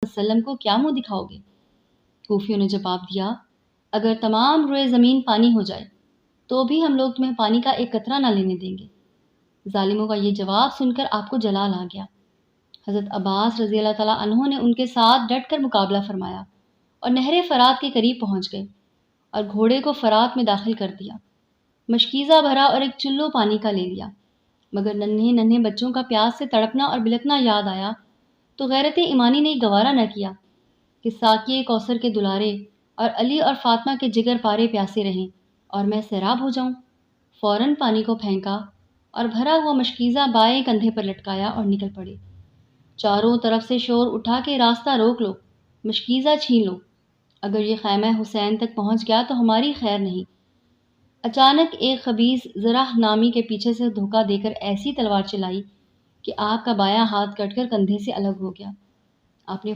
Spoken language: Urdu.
وسلم کو کیا منہ دکھاؤ گے؟ کوفیوں نے جواب دیا، اگر تمام روئے زمین پانی ہو جائے تو بھی ہم لوگ تمہیں پانی کا ایک قطرہ نہ لینے دیں گے۔ ظالموں کا یہ جواب سن کر آپ کو جلال آ گیا۔ حضرت عباس رضی اللہ تعالیٰ عنہ نے ان کے ساتھ ڈٹ کر مقابلہ فرمایا اور نہر فرات کے قریب پہنچ گئے اور گھوڑے کو فرات میں داخل کر دیا، مشکیزہ بھرا اور ایک چلو پانی کا لے لیا۔ مگر ننھے ننھے بچوں کا پیاس سے تڑپنا اور بلکنا یاد آیا تو غیرت ایمانی نے گوارا نہ کیا کہ ساقیے کوثر کے دلارے اور علی اور فاطمہ کے جگر پارے پیاسے رہیں اور میں سیراب ہو جاؤں۔ فوراً پانی کو پھینکا اور بھرا ہوا مشکیزہ بائیں کندھے پر لٹکایا اور نکل پڑے۔ چاروں طرف سے شور اٹھا کے راستہ روک لو، مشکیزہ چھین لو، اگر یہ خیمہ حسین تک پہنچ گیا تو ہماری خیر نہیں۔ اچانک ایک خبیث زرہ نامی کے پیچھے سے دھوکہ دے کر ایسی تلوار چلائی کہ آپ کا بایاں ہاتھ کٹ کر کندھے سے الگ ہو گیا۔ آپ نے